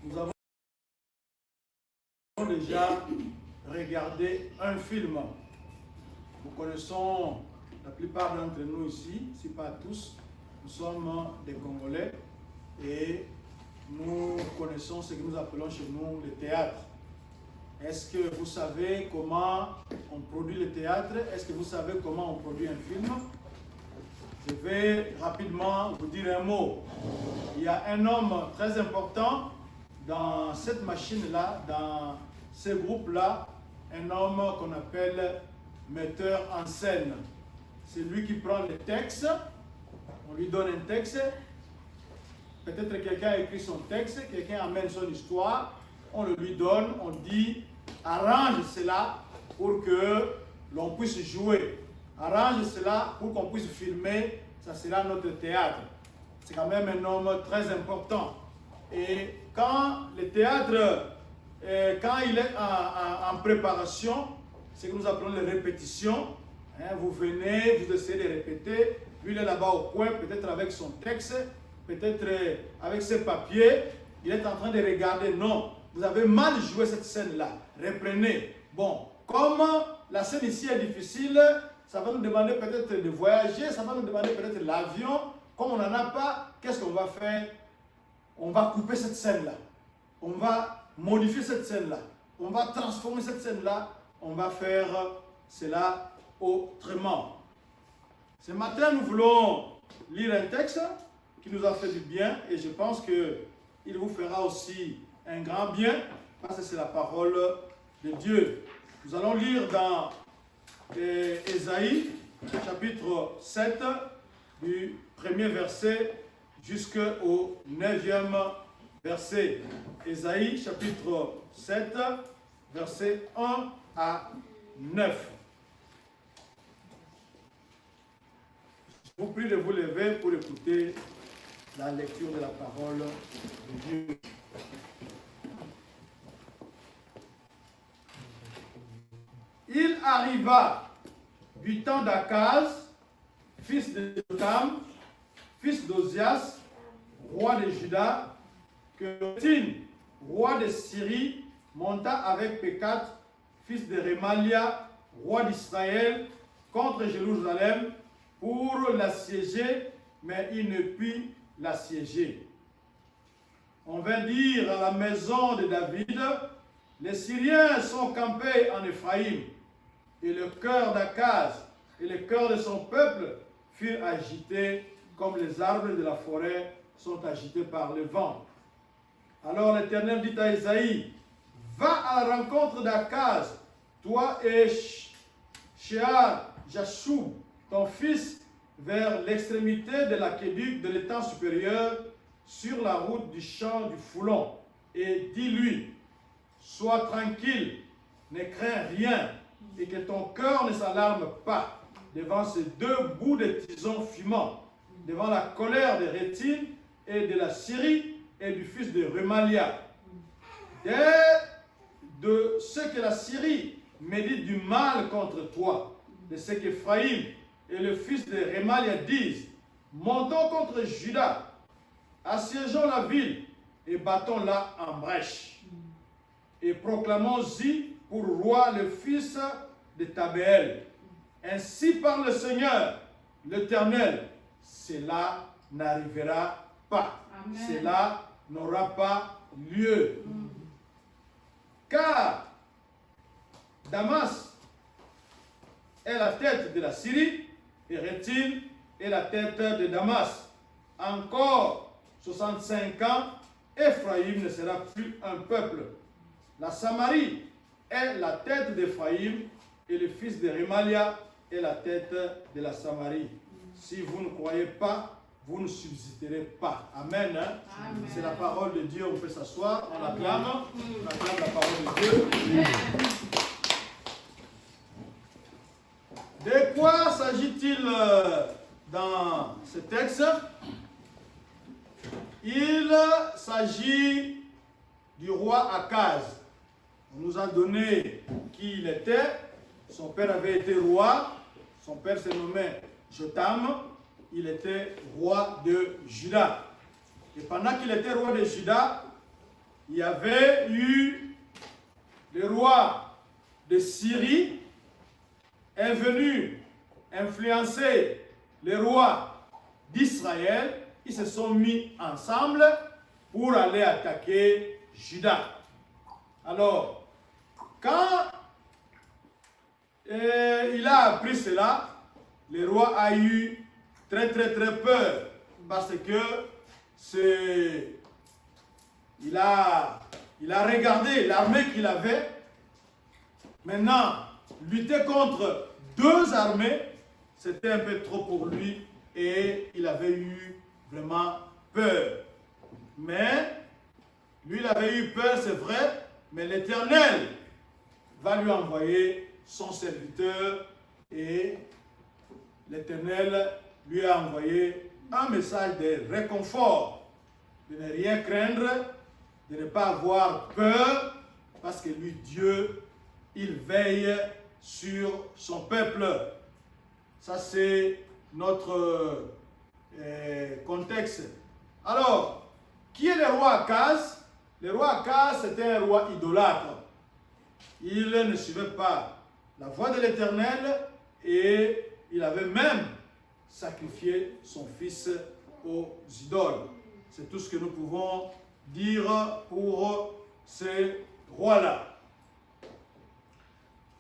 Nous avons déjà regardé un film. Nous connaissons la plupart d'entre nous ici, si pas tous, nous sommes des Congolais et nous connaissons ce que nous appelons chez nous le théâtre. Est-ce que vous savez comment on produit le théâtre? Est-ce que vous savez comment on produit un film? Je vais rapidement vous dire un mot. Il y a un homme très important dans cette machine-là, dans ce groupe-là, un homme qu'on appelle metteur en scène. C'est lui qui prend le texte, on lui donne un texte, peut-être quelqu'un a écrit son texte, quelqu'un amène son histoire, on le lui donne, on dit arrange cela pour que l'on puisse jouer, arrange cela pour qu'on puisse filmer, ça sera notre théâtre. C'est quand même un homme très important. Et quand le théâtre, quand il est en préparation, c'est ce que nous appelons les répétitions. Hein, vous venez, vous essayez de répéter, lui il est là-bas au coin, peut-être avec son texte, peut-être avec ses papiers, il est en train de regarder. Non, vous avez mal joué cette scène-là, reprenez. Bon, comme la scène ici est difficile, ça va nous demander peut-être de voyager, ça va nous demander peut-être l'avion. Comme on n'en a pas, qu'est-ce qu'on va faire? On va couper cette scène-là, on va modifier cette scène-là, on va transformer cette scène-là, on va faire cela autrement. Ce matin, nous voulons lire un texte qui nous a fait du bien et je pense qu'il vous fera aussi un grand bien parce que c'est la parole de Dieu. Nous allons lire dans Ésaïe, chapitre 7, du premier verset jusqu'au 9e verset. Ésaïe, chapitre 7, verset 1 à 9. Je vous prie de vous lever pour écouter la lecture de la parole de Dieu. Il arriva du temps d'Akaz, fils de Jotam, fils d'Ozias, roi de Juda, que Tin, roi de Syrie, monta avec Pékat, fils de Remalia, roi d'Israël, contre Jérusalem pour l'assiéger, mais il ne put l'assiéger. On vint dire à la maison de David, les Syriens sont campés en Éphraïm, et le cœur d'Akaz et le cœur de son peuple furent agités comme les arbres de la forêt sont agités par le vent. Alors l'Éternel dit à Ésaïe, va à la rencontre d'Akaz, toi et Shear-Jashub, ton fils, vers l'extrémité de l'aqueduc de l'étang supérieur, sur la route du champ du Foulon, et dis-lui, sois tranquille, ne crains rien, et que ton cœur ne s'alarme pas devant ces deux bouts de tison fumants, devant la colère de Rétine et de la Syrie et du fils de Remalia. De ce que la Syrie médite du mal contre toi, de ce qu'Éphraïm et le fils de Remalia disent, montons contre Juda, assiégeons la ville et battons-la en brèche. Et proclamons-y pour roi le fils de Tabéel. Ainsi parle le Seigneur, l'Éternel, cela n'arrivera pas. Amen. Cela n'aura pas lieu. Car Damas est la tête de la Syrie et Rétine est la tête de Damas. Encore 65 ans, Éphraïm ne sera plus un peuple. La Samarie est la tête d'Éphraïm et le fils de Remalia est la tête de la Samarie. Si vous ne croyez pas, vous ne subsisterez pas. Amen. Hein? Amen. C'est la parole de Dieu. On peut s'asseoir. On acclame. On acclame la parole de Dieu. De quoi s'agit-il dans ce texte? Il s'agit du roi Akaz. On nous a donné qui il était. Son père avait été roi. Son père se nommait Jotam. Il était roi de Juda. Et pendant qu'il était roi de Juda, il y avait eu le roi de Syrie est venu influencer les rois d'Israël. Ils se sont mis ensemble pour aller attaquer Juda. Alors, quand il a appris cela, le roi a eu très peur parce que il a regardé l'armée qu'il avait. Maintenant, lutter contre deux armées, c'était un peu trop pour lui et il avait eu vraiment peur. Mais, lui, il avait eu peur, c'est vrai, mais l'Éternel va lui envoyer son serviteur et l'Éternel lui a envoyé un message de réconfort, de ne rien craindre, de ne pas avoir peur, parce que lui, Dieu, il veille sur son peuple. Ça, c'est notre contexte. Alors, qui est le roi Akaz? Le roi Akaz, c'était un roi idolâtre. Il ne suivait pas la voie de l'Éternel et il avait même sacrifié son fils aux idoles. C'est tout ce que nous pouvons dire pour ces rois-là.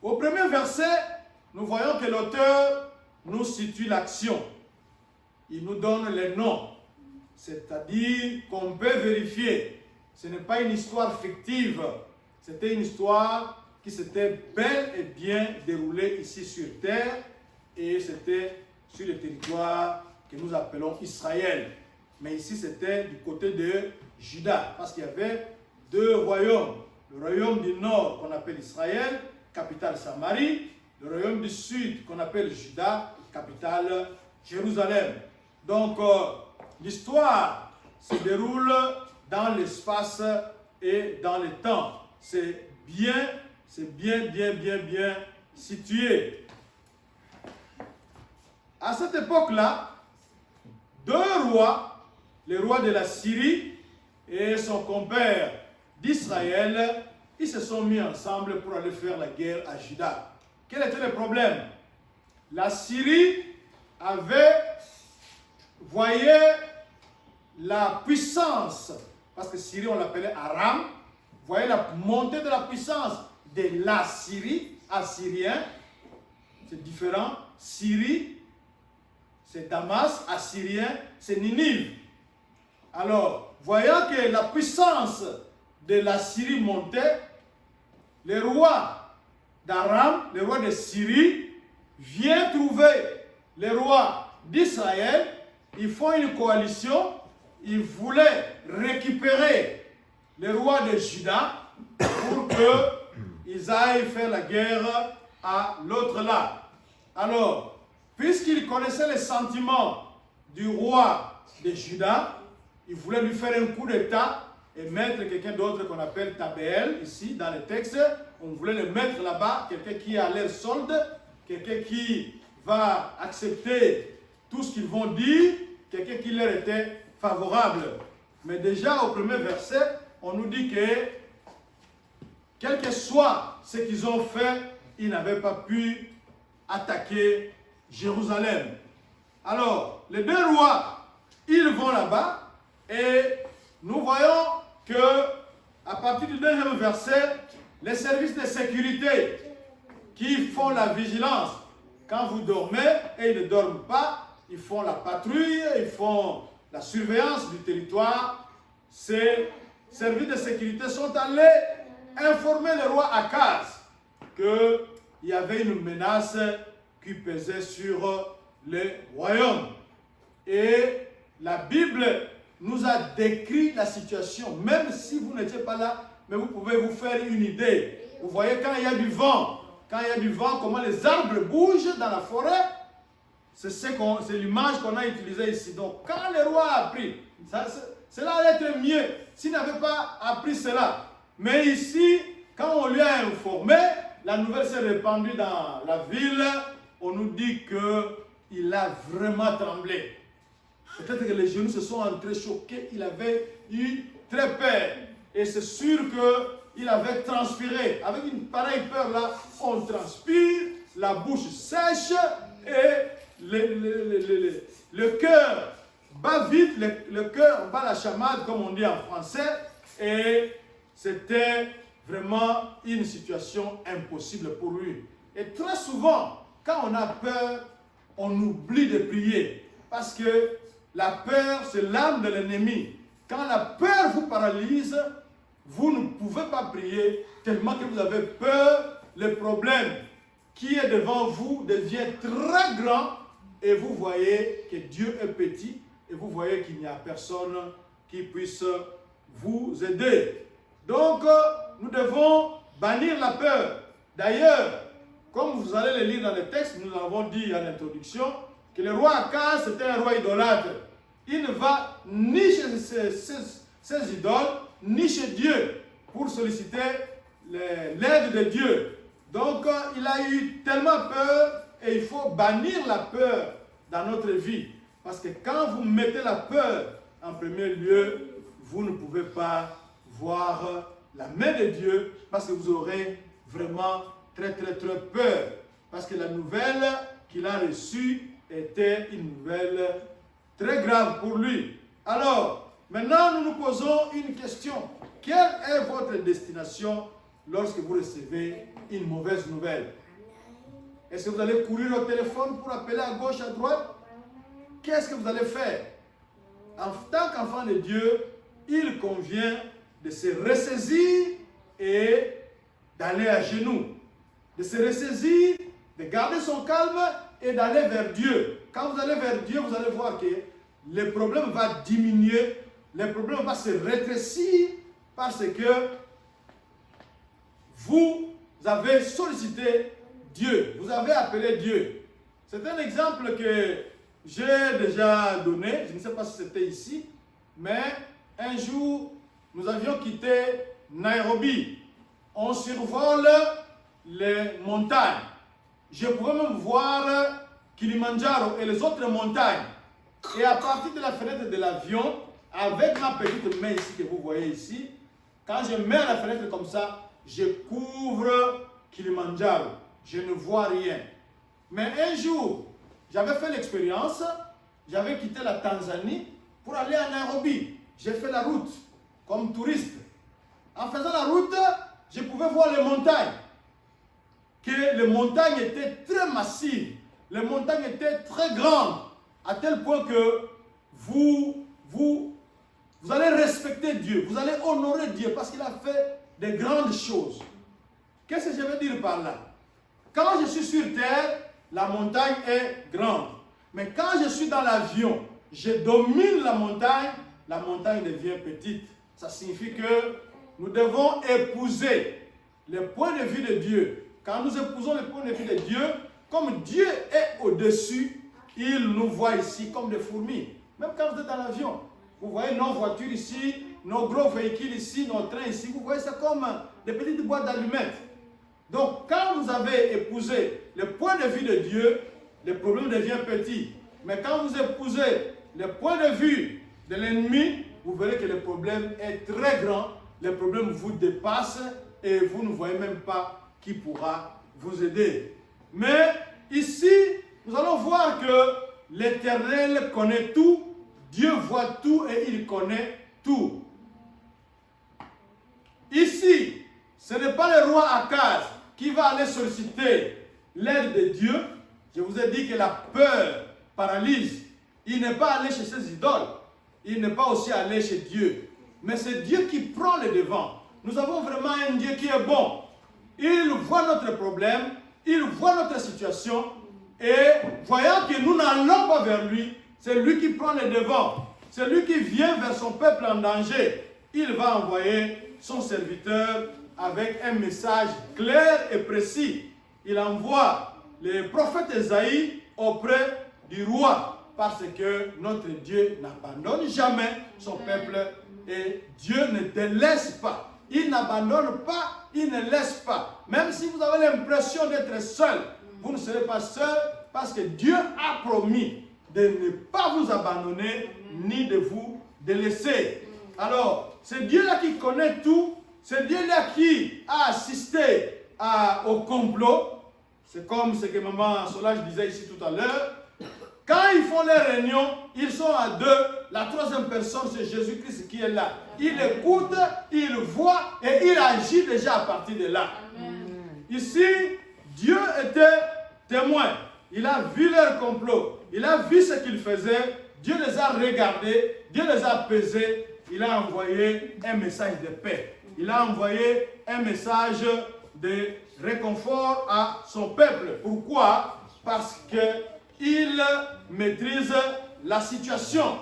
Au premier verset, nous voyons que l'auteur nous situe l'action. Il nous donne les noms, c'est-à-dire qu'on peut vérifier. Ce n'est pas une histoire fictive, c'était une histoire qui s'était bel et bien déroulée ici sur terre et c'était sur le territoire que nous appelons Israël. Mais ici, c'était du côté de Juda, parce qu'il y avait deux royaumes. Le royaume du nord qu'on appelle Israël, capitale Samarie. Le royaume du sud qu'on appelle Juda, capitale Jérusalem. Donc, l'histoire se déroule dans l'espace et dans le temps. C'est bien situé. À cette époque-là, deux rois, le roi de la Syrie et son compère d'Israël, ils se sont mis ensemble pour aller faire la guerre à Juda. Quel était le problème? La Syrie voyait la puissance, parce que Syrie on l'appelait Aram, voyait la montée de la puissance de la Syrie, assyrien, c'est différent. Syrie, c'est Damas, assyrien, c'est Ninive. Alors, voyant que la puissance de la Syrie montait, le roi d'Aram, le roi de Syrie, vient trouver le roi d'Israël. Ils font une coalition. Ils voulaient récupérer le roi de Juda pour qu'ils aillent faire la guerre à l'autre là. Alors, puisqu'ils connaissaient les sentiments du roi de Juda, ils voulaient lui faire un coup d'état et mettre quelqu'un d'autre qu'on appelle Tabéel, ici dans le texte. On voulait le mettre là-bas, quelqu'un qui a l'air solde, quelqu'un qui va accepter tout ce qu'ils vont dire, quelqu'un qui leur était favorable. Mais déjà au premier verset, on nous dit que, quel que soit ce qu'ils ont fait, ils n'avaient pas pu attaquer Jérusalem. Alors, les deux rois, ils vont là-bas et nous voyons que, à partir du deuxième verset, les services de sécurité qui font la vigilance, quand vous dormez et ils ne dorment pas, ils font la patrouille, ils font la surveillance du territoire. Ces services de sécurité sont allés informer le roi Akaz qu'il y avait une menace qui pesait sur le royaume. Et la Bible nous a décrit la situation, même si vous n'étiez pas là, mais vous pouvez vous faire une idée. Vous voyez quand il y a du vent, comment les arbres bougent dans la forêt. C'est l'image qu'on a utilisée ici. Donc quand le roi a appris, cela allait être mieux s'il n'avait pas appris cela. Mais ici, quand on lui a informé, la nouvelle s'est répandue dans la ville. On nous dit qu'il a vraiment tremblé. Peut-être que les genoux se sont entrechoqués. Il avait eu très peur. et c'est sûr qu'il avait transpiré. Avec une pareille peur là, on transpire, la bouche sèche et le cœur bat vite, le cœur bat la chamade comme on dit en français, et c'était vraiment une situation impossible pour lui. Et très souvent, quand on a peur, on oublie de prier. Parce que la peur, c'est l'arme de l'ennemi. Quand la peur vous paralyse, vous ne pouvez pas prier tellement que vous avez peur. Le problème qui est devant vous devient très grand et vous voyez que Dieu est petit et vous voyez qu'il n'y a personne qui puisse vous aider. Donc, nous devons bannir la peur. D'ailleurs, comme vous allez le lire dans le texte, nous avons dit en introduction que le roi Akaz c'était un roi idolâtre. Il ne va ni chez ses idoles, ni chez Dieu pour solliciter l'aide de Dieu. Donc, il a eu tellement peur et il faut bannir la peur dans notre vie. Parce que quand vous mettez la peur en premier lieu, vous ne pouvez pas voir la main de Dieu parce que vous aurez vraiment très peur. Parce que la nouvelle qu'il a reçue était une nouvelle très grave pour lui. Alors, maintenant nous nous posons une question. Quelle est votre destination lorsque vous recevez une mauvaise nouvelle? Est-ce que vous allez courir au téléphone pour appeler à gauche, à droite? Qu'est-ce que vous allez faire? En tant qu'enfant de Dieu, il convient de se ressaisir et d'aller à genoux. De se ressaisir, de garder son calme et d'aller vers Dieu. Quand vous allez vers Dieu, vous allez voir que le problème va diminuer, le problème va se rétrécir parce que vous avez sollicité Dieu, vous avez appelé Dieu. C'est un exemple que j'ai déjà donné, je ne sais pas si c'était ici, mais un jour, nous avions quitté Nairobi. On survole les montagnes. Je pouvais même voir Kilimandjaro et les autres montagnes. Et à partir de la fenêtre de l'avion, avec ma petite main ici que vous voyez ici, quand je mets la fenêtre comme ça, je couvre Kilimandjaro. Je ne vois rien. Mais un jour, j'avais fait l'expérience, j'avais quitté la Tanzanie pour aller à Nairobi. J'ai fait la route comme touriste. En faisant la route, je pouvais voir les montagnes. Que les montagnes étaient très massives. Les montagnes étaient très grandes. À tel point que vous allez respecter Dieu. Vous allez honorer Dieu parce qu'il a fait de grandes choses. Qu'est-ce que je veux dire par là? Quand je suis sur terre, la montagne est grande. Mais quand je suis dans l'avion, je domine la montagne devient petite. Ça signifie que nous devons épouser le point de vue de Dieu. Quand nous épousons le point de vue de Dieu, comme Dieu est au-dessus, il nous voit ici comme des fourmis. Même quand vous êtes dans l'avion, vous voyez nos voitures ici, nos gros véhicules ici, nos trains ici, vous voyez ça comme des petites boîtes d'allumettes. Donc, quand vous avez épousé le point de vue de Dieu, le problème devient petit. Mais quand vous épousez le point de vue de l'ennemi, vous verrez que le problème est très grand. Le problème vous dépasse et vous ne voyez même pas qui pourra vous aider. Mais ici, nous allons voir que l'Éternel connaît tout, Dieu voit tout et il connaît tout. Ici, ce n'est pas le roi Akaz qui va aller solliciter l'aide de Dieu. Je vous ai dit que la peur paralyse. Il n'est pas allé chez ses idoles. Il n'est pas aussi allé chez Dieu. Mais c'est Dieu qui prend le devant. Nous avons vraiment un Dieu qui est bon. Il voit notre problème, il voit notre situation, et voyant que nous n'allons pas vers lui, c'est lui qui prend le devant. C'est lui qui vient vers son peuple en danger. Il va envoyer son serviteur avec un message clair et précis. Il envoie le prophète Esaïe auprès du roi, parce que notre Dieu n'abandonne jamais son peuple et Dieu ne te laisse pas. Il n'abandonne pas, il ne laisse pas. Même si vous avez l'impression d'être seul, vous ne serez pas seul parce que Dieu a promis de ne pas vous abandonner ni de vous délaisser. Alors, c'est Dieu-là qui connaît tout. C'est Dieu-là qui a assisté au complot. C'est comme ce que Maman Solange disait ici tout à l'heure. Quand ils font les réunions, ils sont à deux. La troisième personne, c'est Jésus-Christ qui est là. Il écoute, il voit et il agit déjà à partir de là. Amen. Ici, Dieu était témoin. Il a vu leur complot. Il a vu ce qu'ils faisaient. Dieu les a regardés. Dieu les a pesés. Il a envoyé un message de paix. Il a envoyé un message de réconfort à son peuple. Pourquoi? Parce qu'il maîtrise la situation.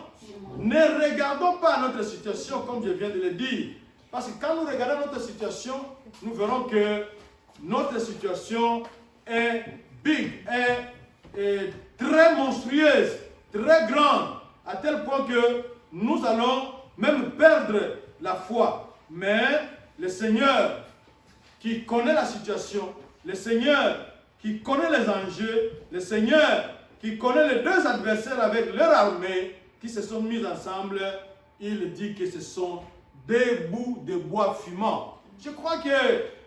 Ne regardons pas notre situation comme je viens de le dire. Parce que quand nous regardons notre situation, nous verrons que notre situation est big, est très monstrueuse, très grande, à tel point que nous allons même perdre la foi. Mais le Seigneur qui connaît la situation, le Seigneur qui connaît les enjeux, le Seigneur qui connaît les deux adversaires avec leur armée, qui se sont mis ensemble, il dit que ce sont des bouts de bois fumants. Je crois que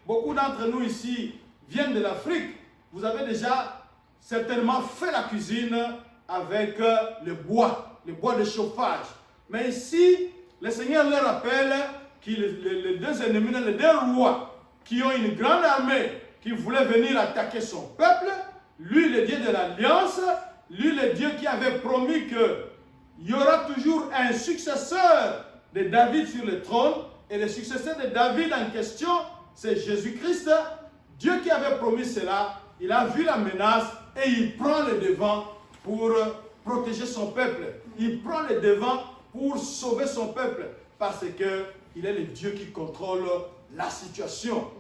beaucoup d'entre nous ici viennent de l'Afrique. Vous avez déjà certainement fait la cuisine avec le bois de chauffage. Mais ici, le Seigneur leur rappelle que les deux ennemis, les deux rois, qui ont une grande armée, qui voulaient venir attaquer son peuple, lui, le Dieu de l'Alliance, lui, le Dieu qui avait promis qu'il y aura toujours un successeur de David sur le trône, et le successeur de David en question, c'est Jésus-Christ. Dieu qui avait promis cela, il a vu la menace et il prend le devant pour protéger son peuple. Il prend le devant pour sauver son peuple, parce qu'il est le Dieu qui contrôle la situation.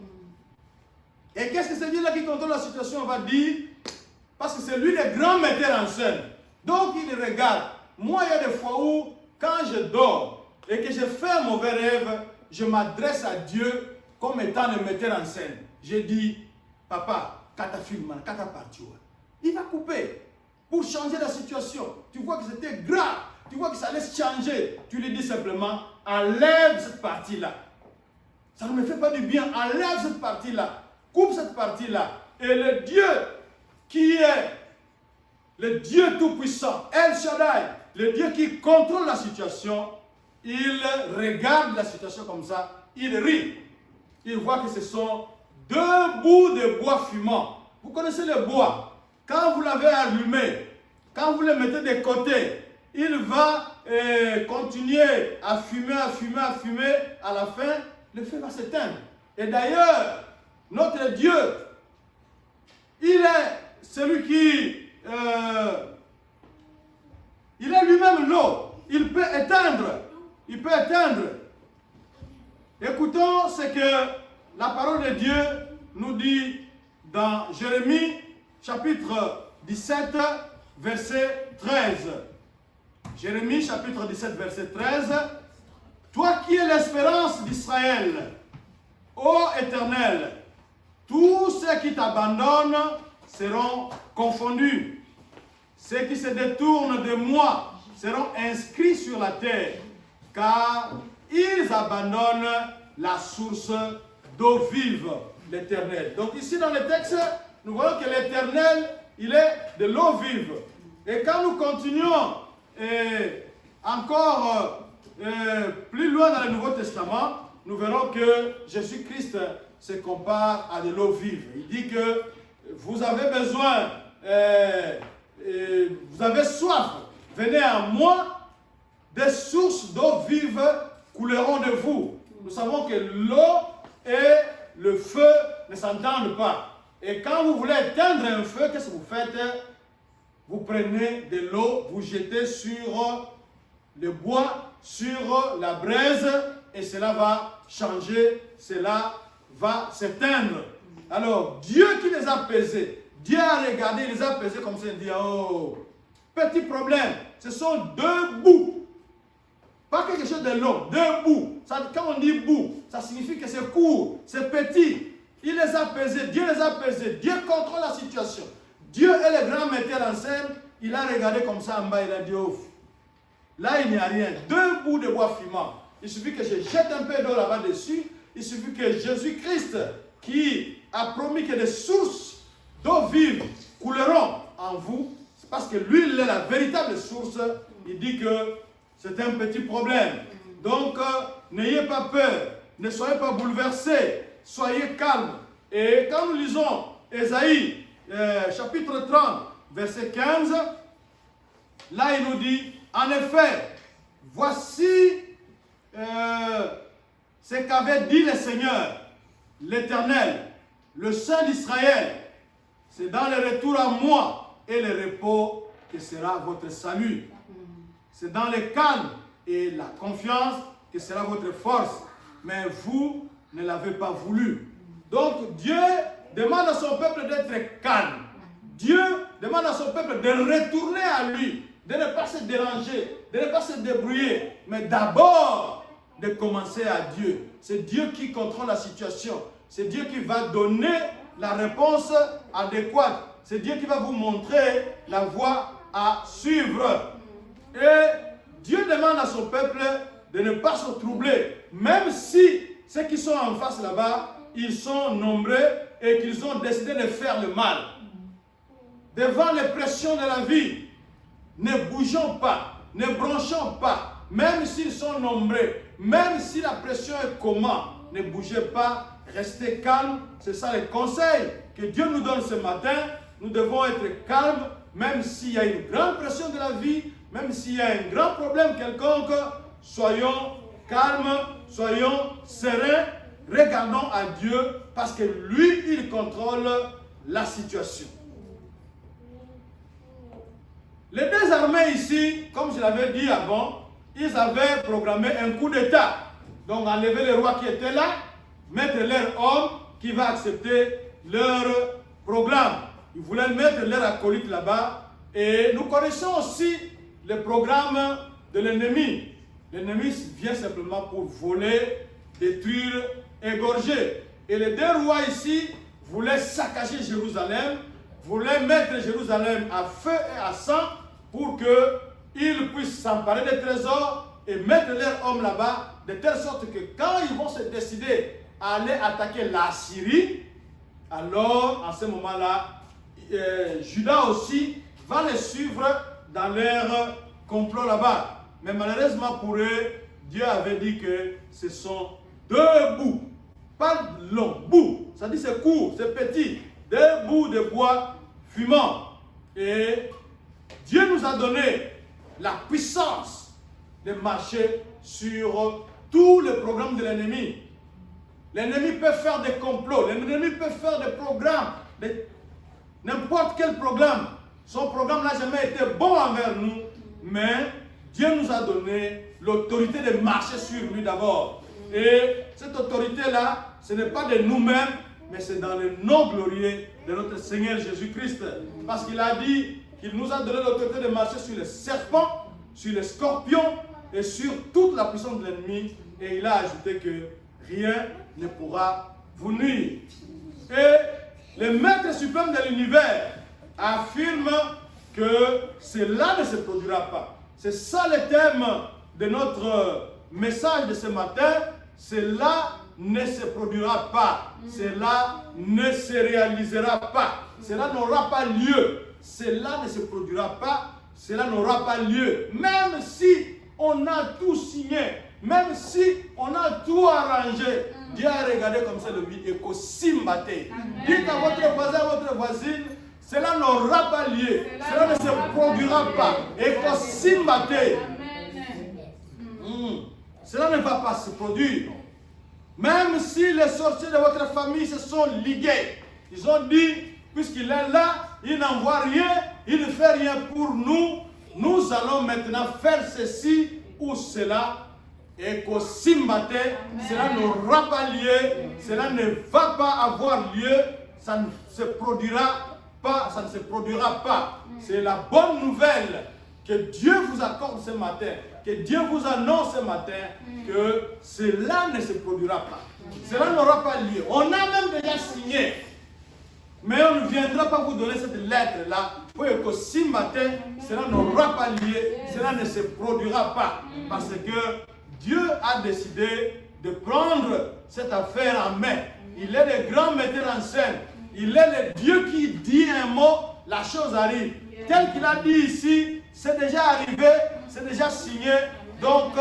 Et qu'est-ce que c'est Dieu-là qui contrôle la situation? On va dire, parce que c'est lui le grand metteur en scène. Donc il regarde. Moi, il y a des fois où, quand je dors et que je fais un mauvais rêve, je m'adresse à Dieu comme étant le metteur en scène. Je dis, papa, quand tu as filmé, quand tu as parti, il va couper pour changer la situation. Tu vois que c'était grave, tu vois que ça allait changer. Tu lui dis simplement, enlève cette partie-là. Ça ne me fait pas du bien, enlève cette partie-là. Coupe cette partie-là. Et le Dieu qui est le Dieu Tout-Puissant, El Shaddai, le Dieu qui contrôle la situation, il regarde la situation comme ça, il rit. Il voit que ce sont deux bouts de bois fumants. Vous connaissez le bois. Quand vous l'avez allumé, quand vous le mettez de côté, il va continuer à fumer, à fumer, à fumer. À la fin, le feu va s'éteindre. Et d'ailleurs, notre Dieu, il est celui qui... il est lui-même l'eau. Il peut éteindre. Il peut éteindre. Écoutons ce que la parole de Dieu nous dit dans Jérémie, chapitre 17, verset 13. Jérémie, chapitre 17, verset 13. Toi qui es l'espérance d'Israël, ô Éternel, tous ceux qui t'abandonnent seront confondus. Ceux qui se détournent de moi seront inscrits sur la terre, car ils abandonnent la source d'eau vive, l'Éternel. Donc ici dans le texte, nous voyons que l'Éternel, il est de l'eau vive. Et quand nous continuons encore plus loin dans le Nouveau Testament, nous verrons que Jésus-Christ se compare à de l'eau vive. Il dit que vous avez besoin, vous avez soif, venez à moi, des sources d'eau vive couleront de vous. Nous savons que l'eau et le feu ne s'entendent pas. Et quand vous voulez éteindre un feu, qu'est-ce que vous faites? Vous prenez de l'eau, vous jetez sur le bois, sur la braise, et cela va changer, cela va s'éteindre. Alors, Dieu qui les a pesés, Dieu a regardé, il les a pesés comme ça, il dit, oh, petit problème, ce sont deux bouts. Pas quelque chose de long, deux bouts. Ça, quand on dit bout, ça signifie que c'est court, c'est petit. Il les a pesés, Dieu les a pesés, Dieu contrôle la situation. Dieu est le grand metteur en scène, il a regardé comme ça en bas, il a dit, oh, là il n'y a rien, deux bouts de bois fumant. il suffit que je jette un peu d'eau là-bas dessus, il suffit que Jésus-Christ, qui a promis que des sources d'eau vive couleront en vous, c'est parce que lui, il est la véritable source. Il dit que c'est un petit problème. Donc, n'ayez pas peur, ne soyez pas bouleversés, soyez calmes. Et quand nous lisons Ésaïe, chapitre 30, verset 15, là, il nous dit, en effet, voici ce qu'avait dit le Seigneur, l'Éternel, le Saint d'Israël. C'est dans le retour à moi et le repos que sera votre salut. C'est dans le calme et la confiance que sera votre force. Mais vous ne l'avez pas voulu. Donc Dieu demande à son peuple d'être calme. Dieu demande à son peuple de retourner à lui, de ne pas se déranger, de ne pas se débrouiller, mais d'abord de commencer à Dieu. C'est Dieu qui contrôle la situation. C'est Dieu qui va donner la réponse adéquate. C'est Dieu qui va vous montrer la voie à suivre. Et Dieu demande à son peuple de ne pas se troubler, même si ceux qui sont en face là-bas, ils sont nombreux et qu'ils ont décidé de faire le mal. Devant les pressions de la vie, ne bougeons pas, ne bronchons pas, même s'ils sont nombreux, même si la pression est comment, ne bougez pas, restez calme. C'est ça le conseil que Dieu nous donne ce matin. Nous devons être calmes, même s'il y a une grande pression de la vie, même s'il y a un grand problème quelconque, soyons calmes, soyons sereins, regardons à Dieu parce que lui, il contrôle la situation. Les deux armées ici, comme je l'avais dit avant, ils avaient programmé un coup d'État. Donc enlever le roi qui était là, mettre leur homme qui va accepter leur programme. Ils voulaient mettre leur acolyte là-bas. Et nous connaissons aussi le programme de l'ennemi. L'ennemi vient simplement pour voler, détruire, égorger. Et les deux rois ici voulaient saccager Jérusalem, voulaient mettre Jérusalem à feu et à sang pour qu'ils puissent s'emparer des trésors et mettre leurs hommes là-bas, de telle sorte que quand ils vont se décider à aller attaquer la Syrie, alors en ce moment-là, Juda aussi va les suivre dans leur complot là-bas. Mais malheureusement pour eux, Dieu avait dit que ce sont deux bouts, pas longs, bouts, ça dit c'est court, c'est petit, deux bouts de bois fumant. Et Dieu nous a donné la puissance de marcher sur tous les programmes de l'ennemi. L'ennemi peut faire des complots, l'ennemi peut faire des programmes, n'importe quel programme. Son programme n'a jamais été bon envers nous, mais Dieu nous a donné l'autorité de marcher sur lui d'abord. Et cette autorité-là, ce n'est pas de nous-mêmes, mais c'est dans le nom glorieux de notre Seigneur Jésus-Christ. Parce qu'il a dit qu'il nous a donné l'autorité de marcher sur les serpents, sur les scorpions et sur toute la puissance de l'ennemi. Et il a ajouté que rien ne pourra vous nuire. Et le Maître suprême de l'univers affirme que cela ne se produira pas. C'est ça le thème de notre message de ce matin. Cela ne se produira pas. Cela ne se réalisera pas. Cela n'aura pas lieu. Cela ne se produira pas. Cela n'aura pas lieu. Même si on a tout signé, même si on a tout arrangé, Dieu a regardé comme ça le vide et qu'au simbate. Dites à votre voisin, à votre voisine, cela n'aura pas lieu. Cela ne se produira pas. Et qu'au simbate. Cela ne va pas se produire. Même si les sorciers de votre famille se sont ligués, ils ont dit, puisqu'il est là, il n'envoie rien, il ne fait rien pour nous, nous allons maintenant faire ceci ou cela, et qu'au Simbate, cela n'aura pas lieu, cela ne va pas avoir lieu, ça ne se produira pas, ça ne se produira pas. C'est la bonne nouvelle que Dieu vous accorde ce matin, que Dieu vous annonce ce matin, que cela ne se produira pas. Cela n'aura pas lieu. On a même déjà signé. Mais on ne viendra pas vous donner cette lettre-là pour que ce matin, cela n'aura pas lieu, cela ne se produira pas. Parce que Dieu a décidé de prendre cette affaire en main. Il est le grand metteur en scène. Il est le Dieu qui dit un mot, la chose arrive. Tel qu'il a dit ici, c'est déjà arrivé, c'est déjà signé. Donc,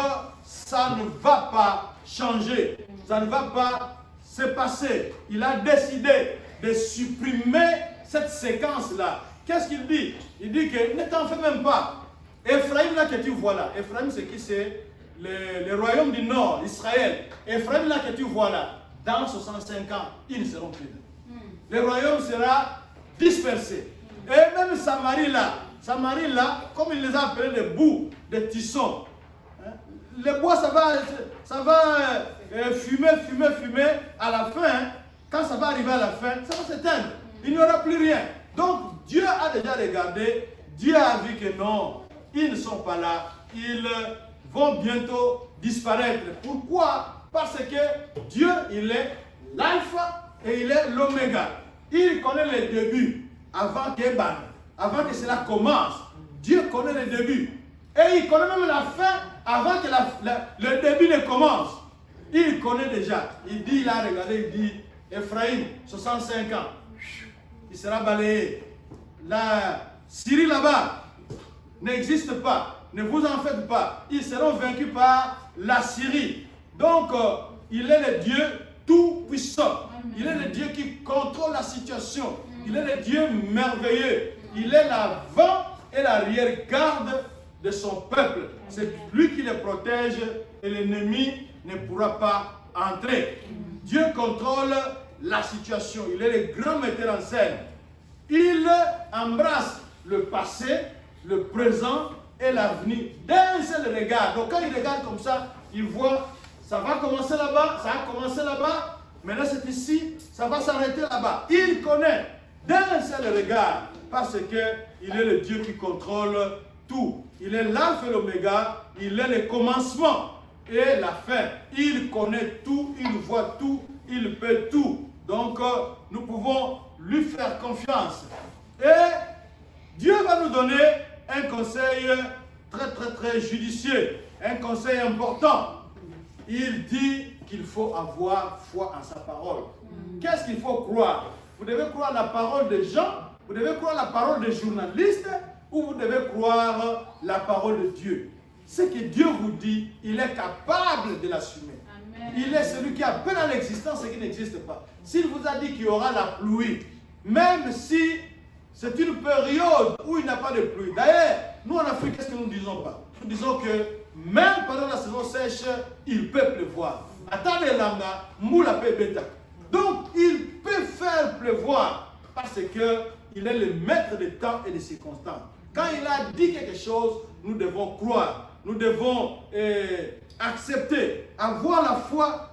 ça ne va pas changer. Ça ne va pas se passer. Il a décidé de supprimer cette séquence-là. Qu'est-ce qu'il dit? Il dit que ne t'en fais même pas. Ephraim, là que tu vois là, Ephraim, c'est qui? C'est le royaume du Nord, Israël. Ephraim, là que tu vois là, dans 65 ans, ils ne seront plus là. Le royaume sera dispersé. Et même Samarie là, comme il les a appelés des bouts, des tissons. Hein? Le bois, ça va fumer. À la fin, hein, quand ça va arriver à la fin, ça va s'éteindre. Il n'y aura plus rien. Donc, Dieu a déjà regardé. Dieu a vu que non, ils ne sont pas là. Ils vont bientôt disparaître. Pourquoi? Parce que Dieu, il est l'alpha et il est l'oméga. Il connaît les débuts avant que cela commence. Dieu connaît les débuts. Et il connaît même la fin avant que le début ne commence. Il connaît déjà. Il dit, il a regardé, il dit, Ephraim, 65 ans, il sera balayé. La Syrie là-bas n'existe pas. Ne vous en faites pas. Ils seront vaincus par la Syrie. Donc, il est le Dieu tout-puissant. Il est le Dieu qui contrôle la situation. Il est le Dieu merveilleux. Il est l'avant et l'arrière-garde de son peuple. C'est lui qui les protège et l'ennemi ne pourra pas entrer. Dieu contrôle la situation. Il est le grand metteur en scène. Il embrasse le passé, le présent et l'avenir d'un seul regard. Donc quand il regarde comme ça, il voit, ça va commencer là-bas, ça a commencé là-bas, maintenant c'est ici, ça va s'arrêter là-bas. Il connaît d'un seul regard parce qu'il est le Dieu qui contrôle tout. Il est l'alpha et l'oméga, il est le commencement et la fin. Il connaît tout, il voit tout, il peut tout. Donc nous pouvons lui faire confiance. Et Dieu va nous donner un conseil très judicieux, un conseil important. Il dit qu'il faut avoir foi en sa parole. Qu'est-ce qu'il faut croire? Vous devez croire la parole des gens, vous devez croire la parole des journalistes, ou vous devez croire la parole de Dieu. Ce que Dieu vous dit, il est capable de l'assumer. Il est celui qui appelle à l'existence ce qui n'existe pas. S'il vous a dit qu'il y aura la pluie, même si c'est une période où il n'y a pas de pluie. D'ailleurs, nous en Afrique, qu'est-ce que nous ne disons pas? Nous disons que même pendant la saison sèche, il peut pleuvoir. Attendez l'anga, moula peut bêta. Donc, il peut faire pleuvoir parce qu'il est le maître des temps et des circonstances. Quand il a dit quelque chose, nous devons croire. Nous devons accepter, avoir la foi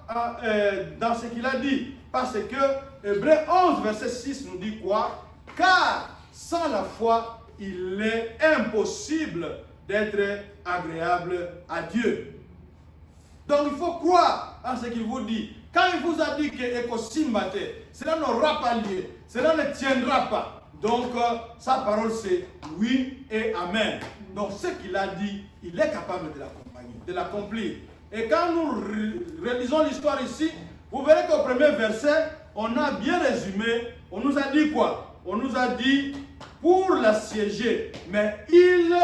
dans ce qu'il a dit. Parce que Hébreux 11, verset 6 nous dit quoi? Car sans la foi, il est impossible d'être agréable à Dieu. Donc il faut croire en ce qu'il vous dit. Quand il vous a dit que Ekosimbate, cela n'aura pas lieu, cela ne tiendra pas. Donc sa parole c'est oui et amen. Donc ce qu'il a dit, il est capable de l'accompagner, de l'accomplir. Et quand nous relisons l'histoire ici, vous verrez qu'au premier verset, on a bien résumé, on nous a dit quoi? On nous a dit pour l'assiéger, mais il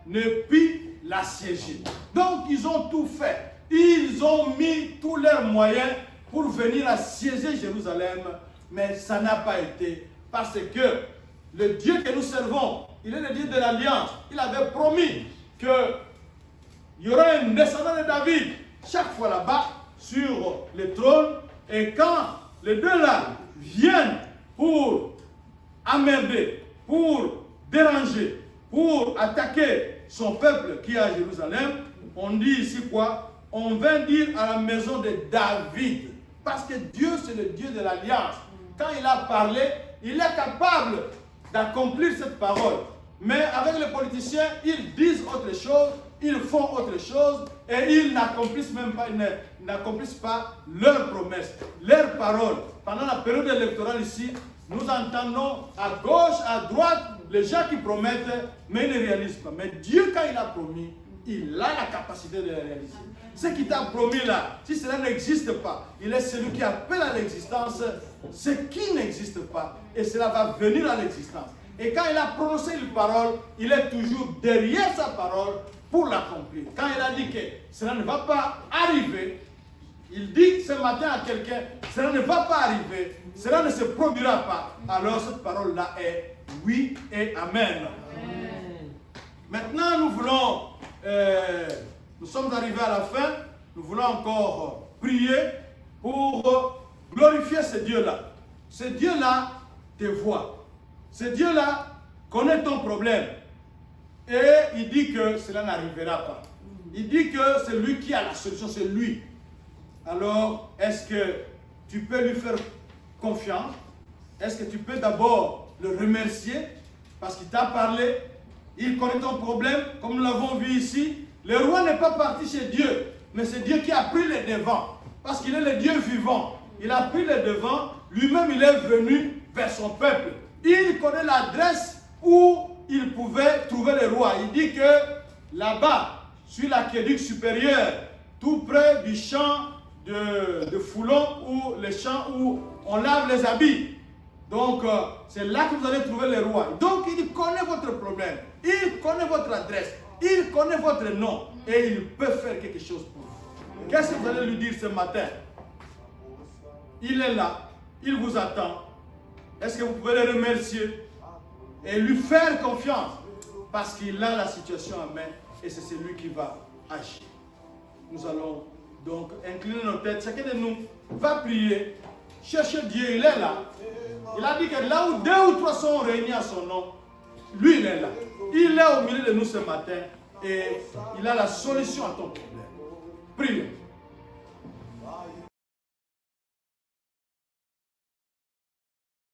ne put l'assiéger. Donc ils ont tout fait. Ils ont mis tous leurs moyens pour venir assiéger Jérusalem, mais ça n'a pas été parce que le Dieu que nous servons, il est le Dieu de l'Alliance. Il avait promis qu'il y aurait un descendant de David chaque fois là-bas sur le trône. Et quand les deux là viennent pour emmerder, pour déranger, pour attaquer son peuple qui est à Jérusalem, on dit ici quoi? On vient dire à la maison de David. Parce que Dieu, c'est le Dieu de l'Alliance. Quand il a parlé, il est capable d'accomplir cette parole. Mais avec les politiciens, ils disent autre chose, ils font autre chose et ils n'accomplissent même pas, ils n'accomplissent pas leurs promesses, leurs paroles. Pendant la période électorale ici, nous entendons à gauche, à droite, les gens qui promettent, mais ils ne réalisent pas. Mais Dieu, quand il a promis, il a la capacité de le réaliser. Ce qu'il t'a promis là, si cela n'existe pas, il est celui qui appelle à l'existence ce qui n'existe pas. Et cela va venir à l'existence. Et quand il a prononcé une parole, il est toujours derrière sa parole pour l'accomplir. Quand il a dit que cela ne va pas arriver, il dit ce matin à quelqu'un, cela ne va pas arriver, cela ne se produira pas. Alors cette parole-là est oui et amen. Maintenant, nous sommes arrivés à la fin, nous voulons encore prier pour glorifier ce Dieu-là. Ce Dieu-là te voit. Ce Dieu-là connaît ton problème. Et il dit que cela n'arrivera pas. Il dit que c'est lui qui a la solution, c'est lui. Alors, est-ce que tu peux lui faire confiance? Est-ce que tu peux d'abord le remercier parce qu'il t'a parlé? Il connaît ton problème, comme nous l'avons vu ici. Le roi n'est pas parti chez Dieu, mais c'est Dieu qui a pris les devants. Parce qu'il est le Dieu vivant. Il a pris les devants, lui-même il est venu vers son peuple. Il connaît l'adresse où il pouvait trouver le roi. Il dit que là-bas, sur l'aqueduc supérieur, tout près du champ de Foulon, ou le champ où on lave les habits. Donc, c'est là que vous allez trouver le roi. Donc, il connaît votre problème. Il connaît votre adresse. Il connaît votre nom. Et il peut faire quelque chose pour vous. Qu'est-ce que vous allez lui dire ce matin? Il est là. Il vous attend. Est-ce que vous pouvez le remercier et lui faire confiance? Parce qu'il a la situation en main. Et c'est celui qui va agir. Nous allons donc incliner nos têtes. Chacun de nous va prier. Chercher Dieu. Il est là. Il a dit que là où 2 ou 3 sont réunis à son nom, lui il est là. Il est au milieu de nous ce matin et il a la solution à ton problème. Prions.